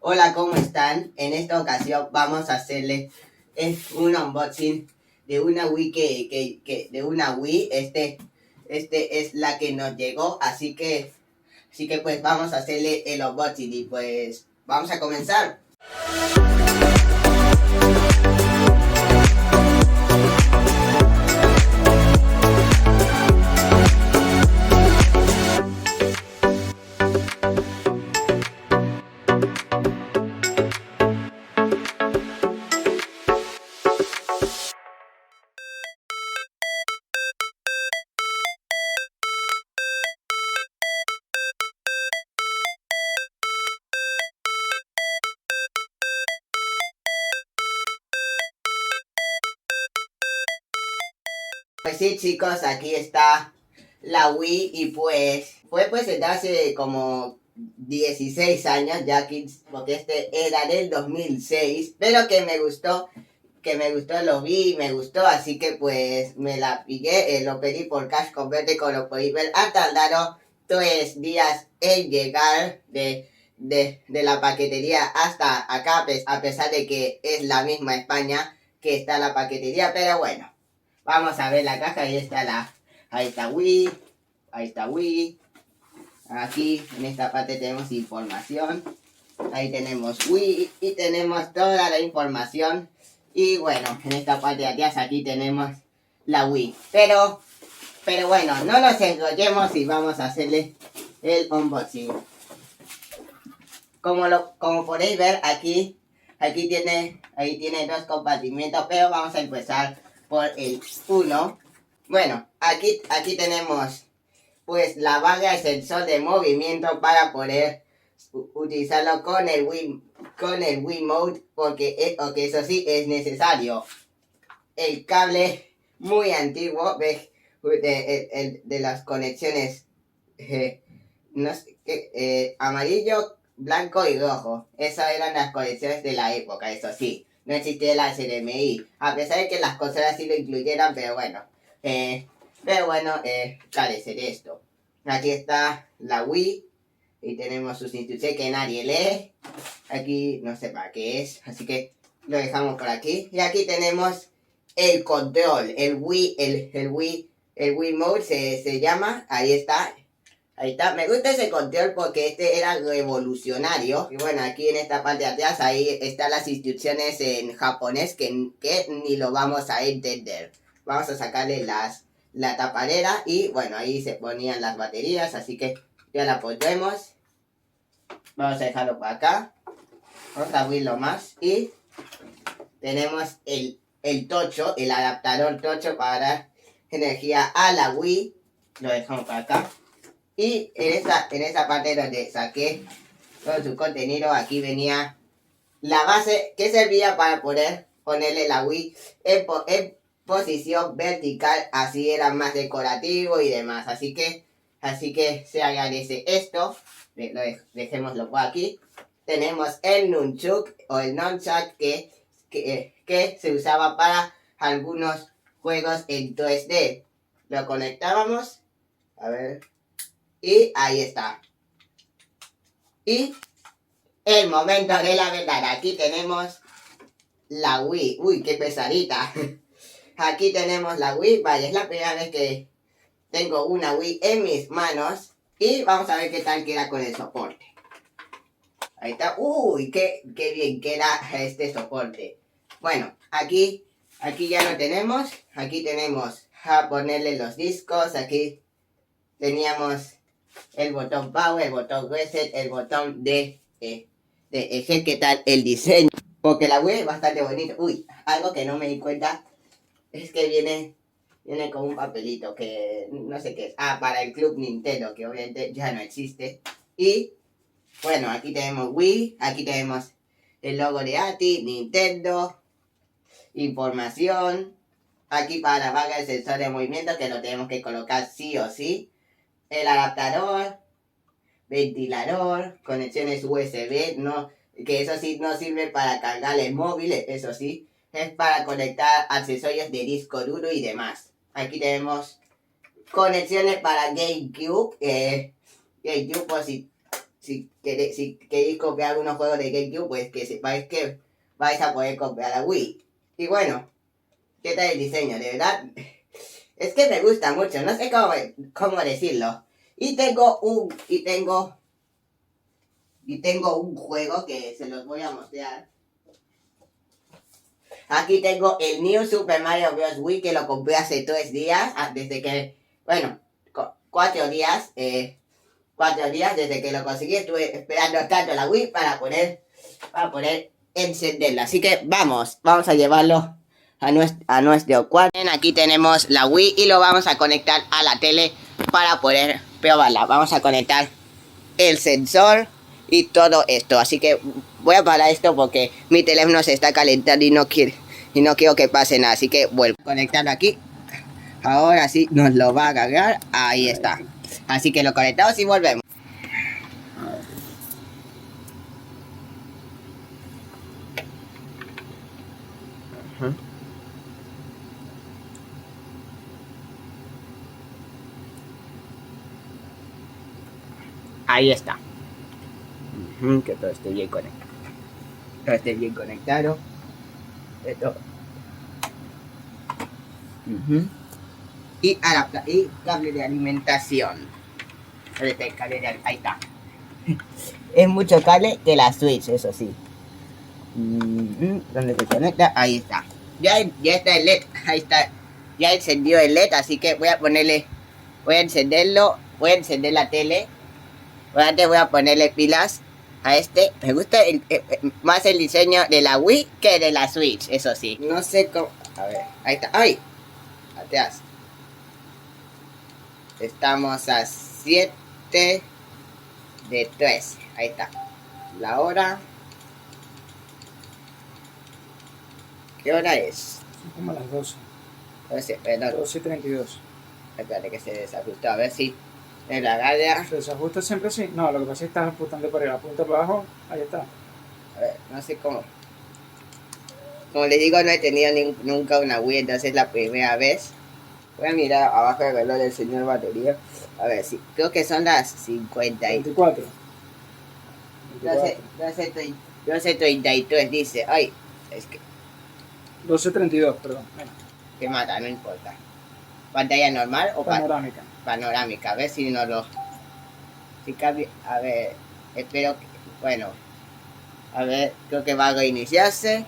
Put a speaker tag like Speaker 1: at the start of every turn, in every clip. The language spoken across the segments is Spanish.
Speaker 1: Hola, ¿cómo están? En esta ocasión vamos a hacerle un unboxing de una Wii de una Wii. Este es la que nos llegó, así que pues vamos a hacerle el unboxing y pues vamos a comenzar. Pues sí, chicos, aquí está la Wii y pues fue presentada hace como 16 años, ya que porque este era del 2006, pero que me gustó, lo vi y me gustó, así que pues me la pillé, lo pedí por Cash Converte, como lo podéis ver, ha tardado 3 días en llegar de la paquetería hasta acá, a pesar de que es la misma España que está la paquetería, pero bueno, vamos a ver la caja, ahí está Wii, aquí en esta parte tenemos información, ahí tenemos Wii y tenemos toda la información. Y bueno, en esta parte de atrás aquí tenemos la Wii. Pero bueno, no nos enrollemos y vamos a hacerle el unboxing. Como podéis ver, ahí tiene dos compartimientos, pero vamos a empezar por el 1. Bueno, aquí tenemos pues la barra de sensor de movimiento para poder utilizarlo con el Wii Mode, porque eso sí es necesario. El cable muy antiguo, ¿ves? De las conexiones no sé, amarillo, blanco y rojo. Esas eran las conexiones de la época, eso sí. No existía el HDMI, a pesar de que las consolas sí lo incluyeran, pero bueno. Carece de esto. Aquí está la Wii y tenemos sus instrucciones que nadie lee. Aquí no sé para qué es, así que lo dejamos por aquí. Y aquí tenemos el control, el Wii Mode se llama. Ahí está. Me gusta ese control porque este era revolucionario. Y bueno, aquí en esta parte de atrás, ahí están las instrucciones en japonés que ni lo vamos a entender. Vamos a sacarle la tapadera y bueno, ahí se ponían las baterías, así que ya la pondremos. Vamos a dejarlo por acá. Vamos a abrirlo más y tenemos el tocho, el adaptador tocho para dar energía a la Wii. Lo dejamos por acá. Y en esa parte donde saqué todo su contenido, aquí venía la base que servía para poder ponerle la Wii en posición vertical, así era más decorativo y demás. Así que se agradece esto. Dejémoslo por aquí. Tenemos el Nunchuk o el Nunchuck que se usaba para algunos juegos en 3D. Lo conectábamos. A ver. Y ahí está. Y el momento de la verdad. Aquí tenemos la Wii. Uy, qué pesadita. Aquí tenemos la Wii. Vaya, es la primera vez que tengo una Wii en mis manos. Y vamos a ver qué tal queda con el soporte. Ahí está. Uy, qué bien queda este soporte. Bueno, aquí ya lo tenemos. Aquí tenemos a ponerle los discos. Aquí teníamos el botón power, el botón reset, el botón de ejectar el diseño. Porque la Wii es bastante bonita. Uy, algo que no me di cuenta es que viene con un papelito que no sé qué es. Ah, para el Club Nintendo, que obviamente ya no existe. Y bueno, aquí tenemos Wii, aquí tenemos el logo de ATI, Nintendo, información. Aquí para la barra el sensor de movimiento que lo tenemos que colocar sí o sí. El adaptador, ventilador, conexiones USB, no, que eso sí no sirve para cargar el móvil, eso sí, es para conectar accesorios de disco duro y demás. Aquí tenemos conexiones para GameCube, GameCube si queréis copiar algunos juegos de GameCube, pues que sepáis que vais a poder copiar la Wii. Y bueno, ¿qué tal el diseño? De verdad, es que me gusta mucho, no sé cómo decirlo. Y tengo un juego que se los voy a mostrar. Aquí tengo el New Super Mario Bros. Wii que lo compré hace 3 días, desde que, bueno, 4 días, 4 días desde que lo conseguí. Estuve esperando tanto la Wii para poder encenderla. Así que vamos a llevarlo a nuestro cuarto. Aquí tenemos la Wii y lo vamos a conectar a la tele para poder probarla. Vamos a conectar el sensor y todo esto. Así que voy a parar esto porque mi teléfono se está calentando y no quiero que pase nada. Así que vuelvo a conectarlo aquí. Ahora sí nos lo va a cargar. Ahí está. Así que lo conectamos y volvemos. Ahí está. Que todo esté bien conectado. Todo esté bien conectado. Esto. Y cable de alimentación. Ahí está. Es mucho cable que la Switch, eso sí. ¿Dónde se conecta? Ahí está. Ya está el LED. Ahí está. Ya encendió el LED, así que voy a encenderlo. Voy a encender la tele. Antes voy a ponerle pilas a este. Me gusta más el diseño de la Wii que de la Switch, eso sí. No sé cómo. A ver, ahí está. ¡Ay! Atrás. Estamos a 7 de 3. Ahí está. La hora. ¿Qué hora es?
Speaker 2: Son como las 12.
Speaker 1: 12:32. Espérate que se desajustó. A ver si en la galla.
Speaker 2: ¿Se desajusta siempre así? No, lo que pasa es que estás apuntando para arriba. Apunta para abajo. Ahí está.
Speaker 1: A ver, no sé cómo. Como les digo, no he tenido nunca una Wii, entonces es la primera vez. Voy a mirar abajo del reloj del señor batería. A ver, sí, creo que son las
Speaker 2: 24.
Speaker 1: 12:33 dice. Ay, es que
Speaker 2: 12:32, perdón. Bueno,
Speaker 1: que mata, no importa. ¿Pantalla normal o
Speaker 2: panorámica?
Speaker 1: Panorámica, a ver si no lo... Si cambia, a ver, espero que... Bueno, a ver, creo que va a reiniciarse.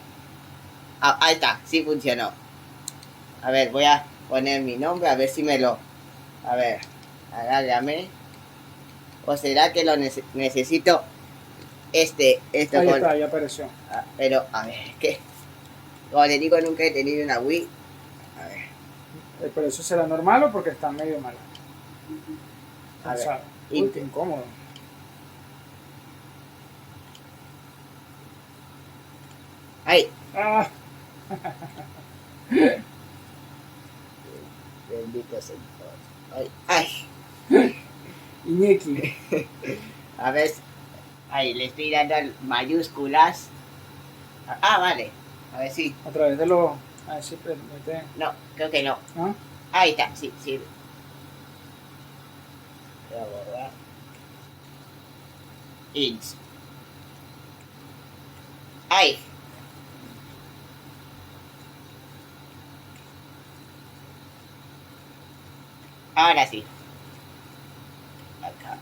Speaker 1: Ahí está, sí funcionó. A ver, voy a poner mi nombre, a ver si me lo... A ver, agárgame. ¿O será que lo necesito? Esto
Speaker 2: ahí está, ya apareció.
Speaker 1: Pero, a ver, es que... Como le digo, nunca he tenido una Wii. A ver.
Speaker 2: ¿Pero eso será normal o porque está medio mal?
Speaker 1: A ver.
Speaker 2: Uy, qué incómodo.
Speaker 1: ¡Ay!
Speaker 2: Ah.
Speaker 1: Bendito Señor. ¡Ay!
Speaker 2: Iñaki.
Speaker 1: A ver. Ahí, le estoy dando mayúsculas. Vale. A ver si.
Speaker 2: A través de los... A ver si permite...
Speaker 1: No, creo que no.
Speaker 2: ¿Ah?
Speaker 1: Ahí está, sí. Voy a borrar. Inch. ¡Ay! Ahora sí. Acá.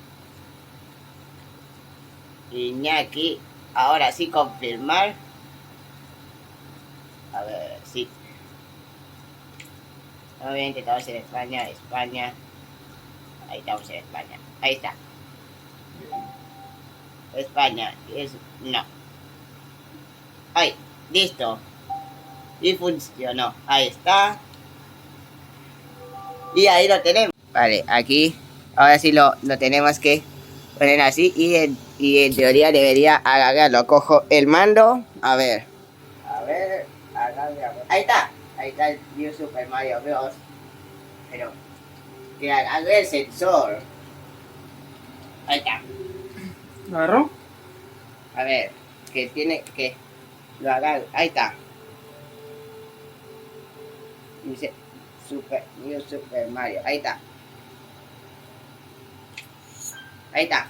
Speaker 1: Iñaki. Ahora sí, confirmar. A ver, sí. Obviamente estamos en España. Ahí estamos en España. Ahí está. España. No. Ay, listo. Y funcionó. Ahí está. Y ahí lo tenemos. Vale, aquí. Ahora sí lo tenemos que poner así. Y en teoría debería agarrarlo. Cojo el mando. A ver, agarrarlo. Ahí está. Ahí está el New Super Mario Bros. Pero que agarre el sensor. Ahí está.
Speaker 2: ¿Lo agarró?
Speaker 1: A ver, que tiene que lo agarre. Ahí está. Dice New Super Mario. Ahí está. Ahí está.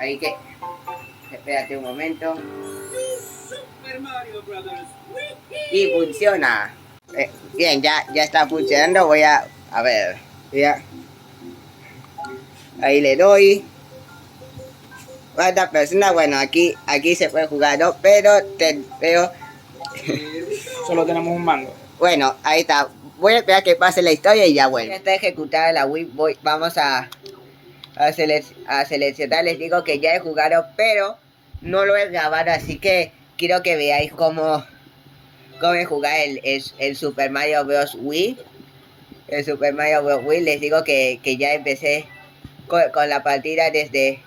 Speaker 1: Ahí que... Espérate un momento. Y funciona. Bien, ya está funcionando. Voy a ver. Ya. Ahí le doy. ¿Cuántas personas? Bueno, aquí se puede jugar, ¿no? Pero
Speaker 2: Solo tenemos un mando.
Speaker 1: bueno, ahí está. Voy a esperar que pase la historia y ya vuelvo. Ya está ejecutada la Wii. Vamos a seleccionar. Les digo que ya he jugado, pero no lo he grabado, así que quiero que veáis cómo jugar el Super Mario Bros. Wii. El Super Mario Bros. Wii. Les digo que ya empecé con la partida desde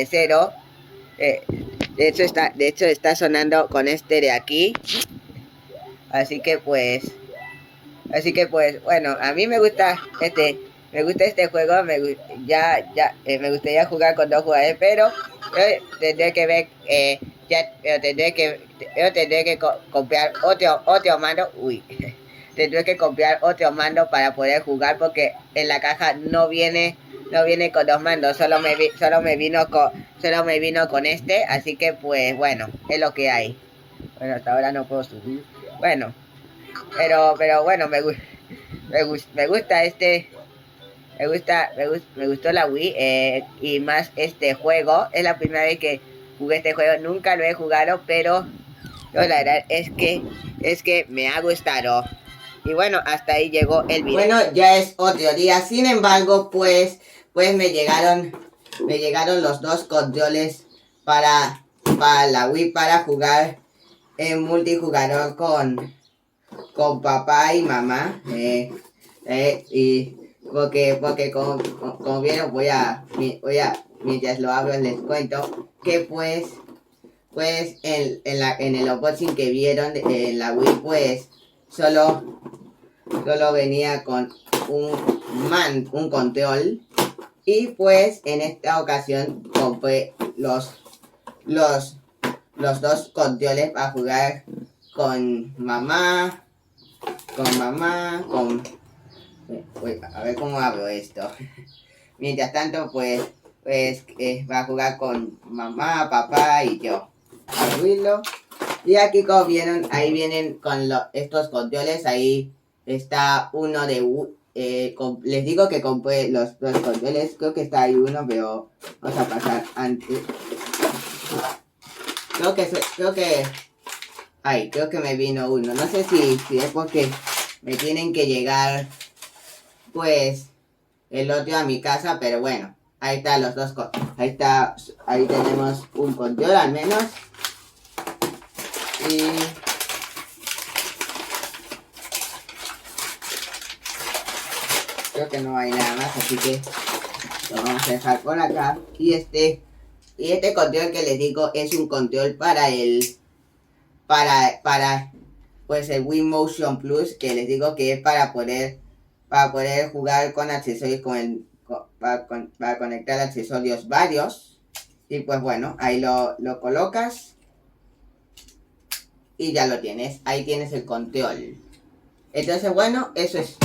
Speaker 1: cero. De hecho está sonando con este de aquí. Así que pues bueno, a mí me gusta este juego. Me gustaría jugar con dos jugadores, pero tendré que ver tendré que comprar otro mando. Uy. Tendré que comprar otro mando para poder jugar, porque en la caja no viene con dos mandos, solo me vino con este, así que pues bueno, es lo que hay. Bueno, hasta ahora no puedo subir. Bueno, pero bueno, me gusta me gustó la Wii, y más este juego. Es la primera vez que jugué este juego, nunca lo he jugado, pero la verdad es que me ha gustado. Y bueno, hasta ahí llegó el video. Bueno, ya es otro día. Sin embargo, pues me llegaron los dos controles para la Wii, para jugar en multijugador con papá y mamá. Y porque como vieron, mientras lo abro les cuento que pues en el unboxing que vieron en la Wii, pues solo venía con un control, y pues en esta ocasión compré los dos controles para jugar con mamá, a ver cómo abro esto. Mientras tanto, pues va a jugar con mamá, papá y yo. Abrirlo. Y aquí, como vieron, ahí vienen con estos controles. Ahí está uno de... les digo que compré los dos controles. Creo que está ahí uno, pero vamos a pasar antes. Creo que me vino uno. No sé si es porque me tienen que llegar, pues, el otro a mi casa, pero bueno. Ahí están los dos. Ahí tenemos un control al menos. Y creo que no hay nada más, así que lo vamos a dejar por acá. Y este control que les digo es un control para pues el Wii Motion Plus, que les digo que es para poder jugar con accesorios, para conectar accesorios varios. Y pues bueno, ahí lo colocas y ya lo tienes. Ahí tienes el control. Entonces bueno, eso es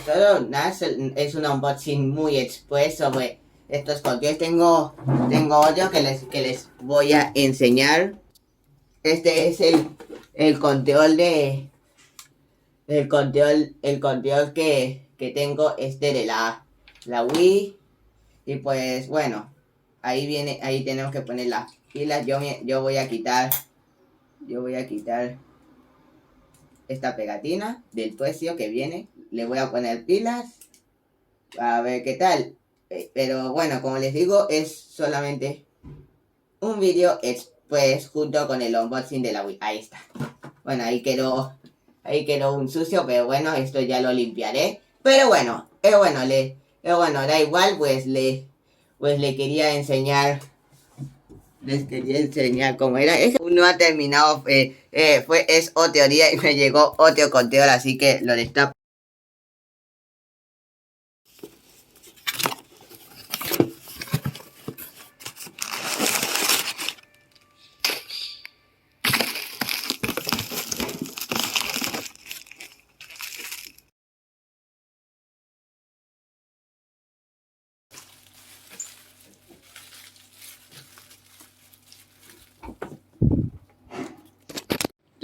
Speaker 1: todo. Nada, es un unboxing muy express sobre estos controles. Tengo otro que les voy a enseñar. Este es el control que tengo, de la Wii. Y pues bueno, ahí tenemos que poner las pilas. Yo voy a quitar esta pegatina del precio que viene. Le voy a poner pilas a ver qué tal. Pero bueno, como les digo, es solamente un video express junto con el unboxing de la Wii. Ahí está. Bueno, ahí quedó un sucio, pero bueno, esto ya lo limpiaré. Pero bueno, da igual, pues le quería enseñar. Les quería enseñar cómo era. Es que aún no ha terminado. Es otro día y me llegó otro control, así que lo destapo.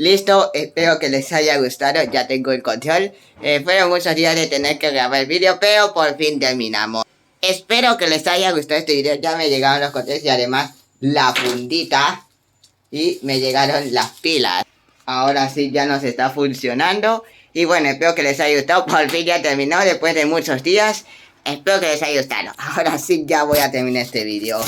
Speaker 1: Listo, espero que les haya gustado, ya tengo el control. Fueron muchos días de tener que grabar el vídeo, pero por fin terminamos. Espero que les haya gustado este vídeo, ya me llegaron los controles y además la fundita. Y me llegaron las pilas. Ahora sí ya nos está funcionando. Y bueno, espero que les haya gustado, por fin ya terminó después de muchos días. Espero que les haya gustado. Ahora sí ya voy a terminar este vídeo.